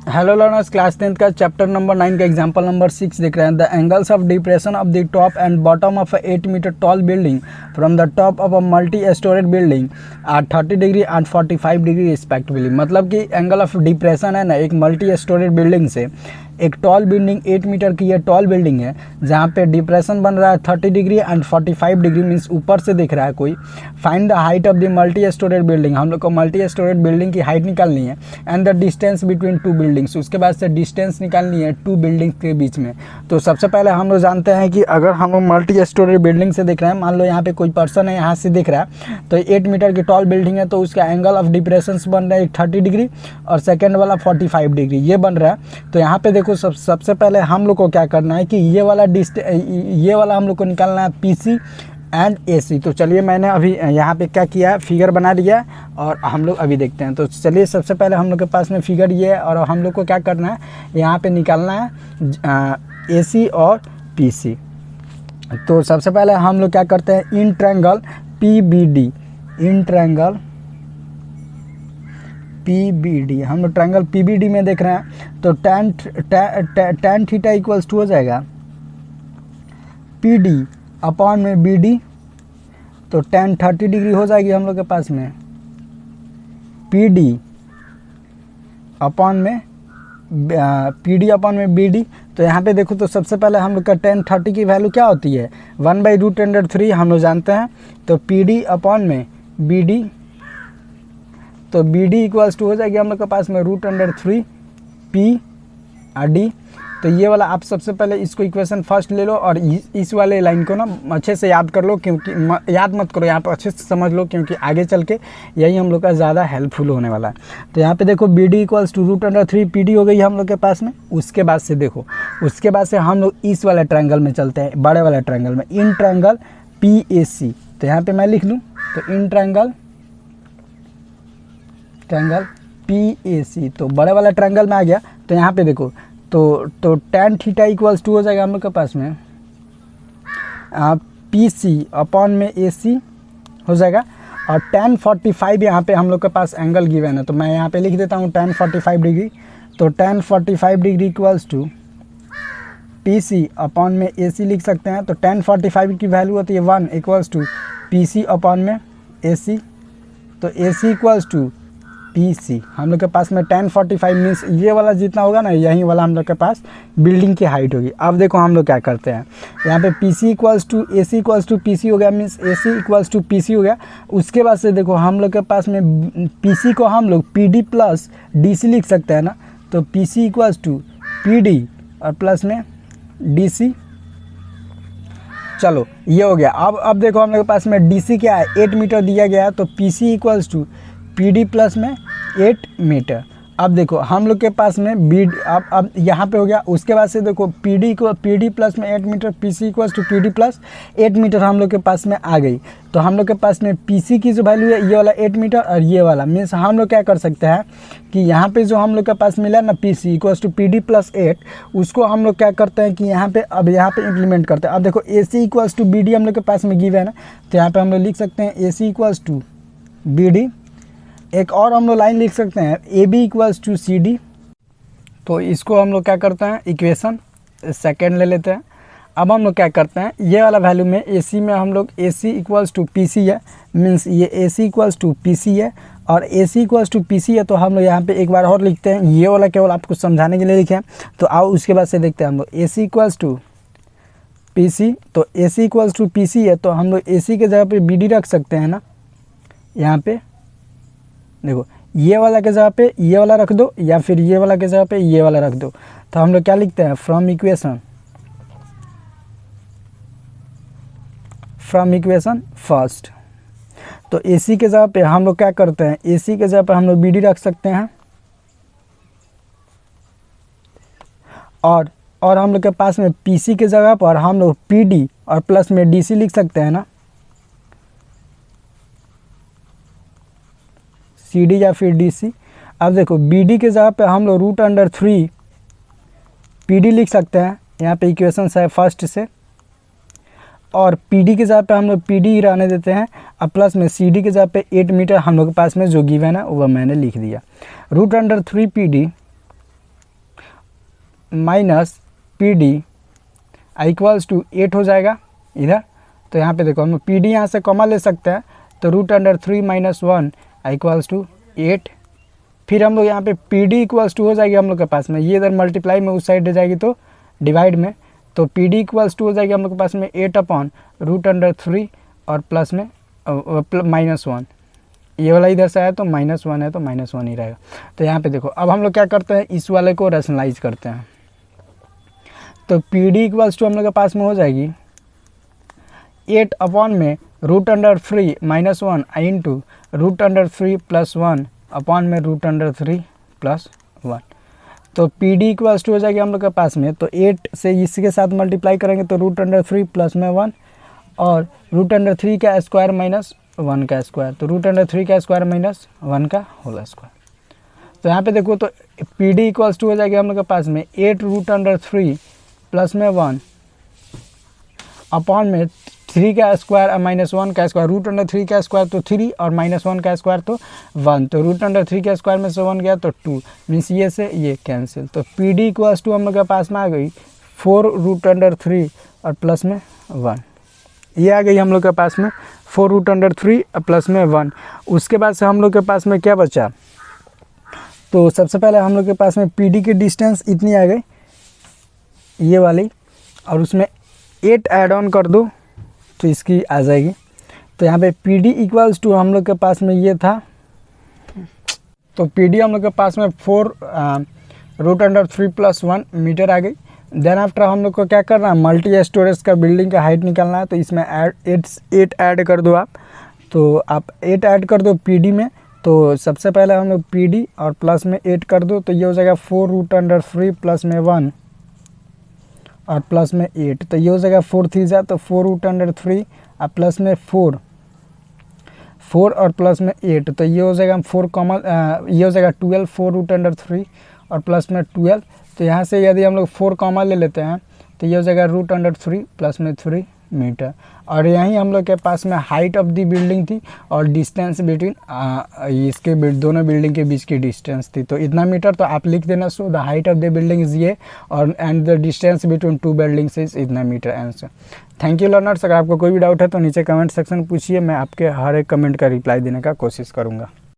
Hello learners, class 10th का chapter number 9 का example number 6 देख रहे हैं। The angles of depression of the top and bottom of 8 metre tall building from the top of a multi storeyed building are 30 degree and 45 degree respectively. मतलब कि angle of depression है ना, एक multi storeyed building से एक tall building 8 metre की ये tall building है जहाँ पे डिप्रेशन बन रहा है 30 डिग्री एंड 45 डिग्री, मीन्स ऊपर से दिख रहा है कोई। Find the height of the multi storeyed building, हम लोग को मल्टी स्टोरेड बिल्डिंग की हाइट निकालनी है and the distance between two buildings, उसके बाद से डिस्टेंस निकालनी है टू बिल्डिंग्स के बीच में। तो सबसे पहले हम लोग जानते हैं कि अगर हम लोग मल्टी स्टोरेड बिल्डिंग से देख रहे हैं, मान लो यहाँ पे कोई पर्सन है, यहाँ से दिख रहा है तो 8 मीटर की टॉल बिल्डिंग है, तो उसका एंगल ऑफ डिप्रेशन बन रहा है 30 डिग्री और सेकेंड वाला 45 डिग्री ये बन रहा है। तो यहाँ पे देखो सबसे पहले हम लोग को क्या करना है कि ये वाला हम लोग को निकालना है पीसी एंड एसी। तो चलिए मैंने अभी यहाँ पे क्या किया है, फिगर बना लिया है और हम लोग अभी देखते हैं। तो चलिए सबसे पहले हम लोग के पास में फिगर ये है और हम लोग को क्या करना है, यहाँ पे निकालना है एसी और पीसी। तो सबसे पहले हम लोग क्या करते हैं, in triangle PBD, in triangle PBD, हम लोग ट्रायंगल पीबीडी में देख रहे हैं। तो tan थीटा इक्वल्स टू हो जाएगा पीडी अपॉन में बीडी, तो tan 30 डिग्री हो जाएगी हम लोग के पास में पीडी अपॉन में बीडी। तो यहाँ पे देखो तो सबसे पहले हम लोग का tan 30 की वैल्यू क्या होती है 1/√3 हम लोग जानते हैं। तो पीडी अपॉन में बीडी, तो बी डी इक्वल्स टू हो जाएगी हम लोग के पास में √3 पी आर डी। तो ये वाला आप सबसे पहले इसको इक्वेशन फर्स्ट ले लो और इस वाले लाइन को ना अच्छे से याद कर लो, क्योंकि याद मत करो, यहाँ पर अच्छे से समझ लो, क्योंकि आगे चल के यही हम लोग का ज़्यादा हेल्पफुल होने वाला है। तो यहाँ पे देखो B D equals to √3 P D हो गई हम लोग के पास में। उसके बाद से देखो, उसके बाद से हम लोग इस वाले ट्रायंगल में चलते हैं, बड़े वाले ट्रायंगल में, in triangle P A C. तो यहाँ पर मैं लिख लूँ, तो in triangle P A C, तो बड़े वाला ट्रायंगल में आ गया। तो यहाँ पे देखो तो tan थीटा इक्वल्स टू हो जाएगा हम लोग के पास में पी सी अपॉन में ए सी हो जाएगा। और tan 45 यहाँ पे हम लोग के पास एंगल गिवन है, तो मैं यहाँ पे लिख देता हूँ tan 45 डिग्री। तो tan 45 degree equals to P C upon में ए सी लिख सकते हैं। तो tan 45 की वैल्यू होती है 1 equals to P C upon में ए सी। तो A C equals to P C, हम लोग के पास में tan 45 मीन्स ये वाला जितना होगा ना, यही वाला हम लोग के पास बिल्डिंग की हाइट होगी। अब देखो हम लोग क्या करते हैं, यहाँ पे P C equals to A C equals to P C हो गया, means A C equals to P C हो गया। उसके बाद से देखो हम लोग के पास में पी सी को हम लोग P D plus D C लिख सकते हैं ना। तो P C equals to P D और प्लस में डी सी। चलो ये हो गया। अब देखो हम लोग के पास में डी सी क्या है, 8 मीटर दिया गया है। तो P C equals to P D plus में 8 मीटर। अब देखो हम लोग के पास में बी, अब यहाँ पे हो गया। उसके बाद से देखो पी डी प्लस में 8 metre, P C equals to P D plus 8 metre हम लोग के पास में आ गई। तो हम लोग के पास में पी सी की जो वैल्यू है ये वाला 8 मीटर और ये वाला, मीन्स हम लोग क्या कर सकते हैं कि यहाँ पे जो हम लोग के पास मिला ना P C equals to P D plus 8, उसको हम लोग क्या करते हैं कि यहाँ पे इम्प्लीमेंट करते हैं। अब देखो ए C equals to B D हम लोग के पास में गिवन है ना, तो यहाँ पर हम लोग लिख सकते हैं A C equals to B D. एक और हम लोग लाइन लिख सकते हैं A B equals to C D. तो इसको हम लोग क्या करते हैं, इक्वेशन सेकेंड ले लेते हैं। अब हम लोग क्या करते हैं, ये वाला वैल्यू में ए सी में हम लोग ए सी इक्वल्स टू पी सी है, मीन्स ये ए सी इक्वल्स टू पी सी है और ए सी इक्वल्स टू पी सी है। तो हम लोग यहाँ पे एक बार और लिखते हैं, ये वाला केवल आपको समझाने के लिए लिखे हैं। तो आओ उसके बाद से देखते हैं हम लोग ए सी इक्वल्स टू पी सी। तो A C equals to P सी है, तो हम लोग ए सी के जगह पे बी डी रख सकते हैं ना। यहाँ पे देखो ये वाला के जगह पे ये वाला रख दो या फिर ये वाला के जगह पे ये वाला रख दो। तो हम लोग क्या लिखते हैं, फ्रॉम इक्वेशन फर्स्ट। तो AC के जगह पे हम लोग क्या करते हैं, AC के जगह पे हम लोग BD रख सकते हैं और हम लोग के पास में PC के जगह पर हम लोग PD और प्लस में DC लिख सकते हैं ना, CD या फिर DC। अब देखो BD के जगह पे हम लोग √3 PD लिख सकते हैं, यहाँ पे इक्वेशन है फर्स्ट से। और PD के जगह पे हम लोग PD ही रहने देते हैं और प्लस में CD के जगह पे 8 मीटर हम लोग के पास में जो गिवन है वो मैंने लिख दिया। √3 PD minus P D equals to 8 हो जाएगा इधर। तो यहाँ पे देखो हम पी डी यहाँ से कॉमा ले सकते हैं, तो √3 - 1 इक्वल्स टू 8। फिर हम लोग यहाँ पे पी डी इक्वल्स टू हो जाएगी हम लोग के पास में, ये इधर मल्टीप्लाई में उस साइड जाएगी तो डिवाइड में, तो पी डी इक्वल्स टू हो जाएगी हम लोग के पास में 8/√3 और प्लस में -1। ये वाला इधर से आया तो -1 है तो -1 ही रहेगा। तो यहाँ पे देखो अब हम लोग क्या करते हैं, इस वाले को रैशनलाइज करते हैं। तो पी डी इक्वल्स टू हम लोग के पास में हो जाएगी 8/में √3 - 1 इंटू √3 + 1 अपॉन में √3 + 1। तो पी डी इक्वल्स टू हो जाएगी हम लोग के पास में, तो 8 से इसके साथ मल्टीप्लाई करेंगे तो √3 + में 1 और √3 का स्क्वायर माइनस 1 का स्क्वायर, तो √3 का स्क्वायर माइनस 1 का होल स्क्वायर। तो यहाँ पे देखो तो पी डी इक्वल्स टू हो जाएगी हम लोग के पास में 8√3 + में 1 अपॉन में 3 का स्क्वायर और -1 का स्क्वायर, √3 का स्क्वायर तो 3 और -1 का स्क्वायर तो 1, तो √3 के स्क्वायर में से 1 गया तो 2, मीन्स ये से ये कैंसिल। तो पी डी इक्वल्स टू हम लोग के पास में आ गई 4√3 और प्लस में 1, ये आ गई हम लोग के पास में 4√3 प्लस में 1। उसके बाद से हम लोग के पास में क्या बचा, तो सबसे पहले हम लोग के पास में पी डी की डिस्टेंस इतनी आ गई ये वाली, और उसमें 8 ऐड ऑन कर दो तो इसकी आ जाएगी। तो यहाँ पे पी डी इक्वल्स टू हम लोग के पास में ये था, तो पी डी हम लोग के पास में 4√3 + 1 मीटर आ गई। देन आफ्टर हम लोग को क्या करना है, मल्टी स्टोरेज का बिल्डिंग का हाइट निकालना है, तो इसमें 8 ऐड कर दो आप, तो आप 8 ऐड कर दो पी डी में। तो सबसे पहले हम लोग पी डी और प्लस में 8 कर दो, तो ये हो जाएगा 4√3 + में 1 और प्लस में 8, तो ये हो जाएगा 4 3 जा, तो 4√3 और प्लस में 4 और प्लस में 8, तो ये हो जाएगा 4 कॉमन, ये हो जाएगा 12 4√3 और प्लस में 12। तो यहाँ से यदि हम लोग 4 कॉमा ले लेते हैं तो ये हो जाएगा √3 प्लस में 3 मीटर। और यहीं हम लोग के पास में हाइट ऑफ द बिल्डिंग थी और डिस्टेंस बिटवीन इसके दोनों बिल्डिंग के बीच की डिस्टेंस थी, तो इतना मीटर। तो आप लिख देना, so the height of the building is ये और and the distance between 2 buildings is इतना meter answer. Thank you learners. अगर आपको कोई भी डाउट है तो नीचे कमेंट सेक्शन पूछिए, मैं आपके हर एक कमेंट का रिप्लाई देने का कोशिश करूँगा।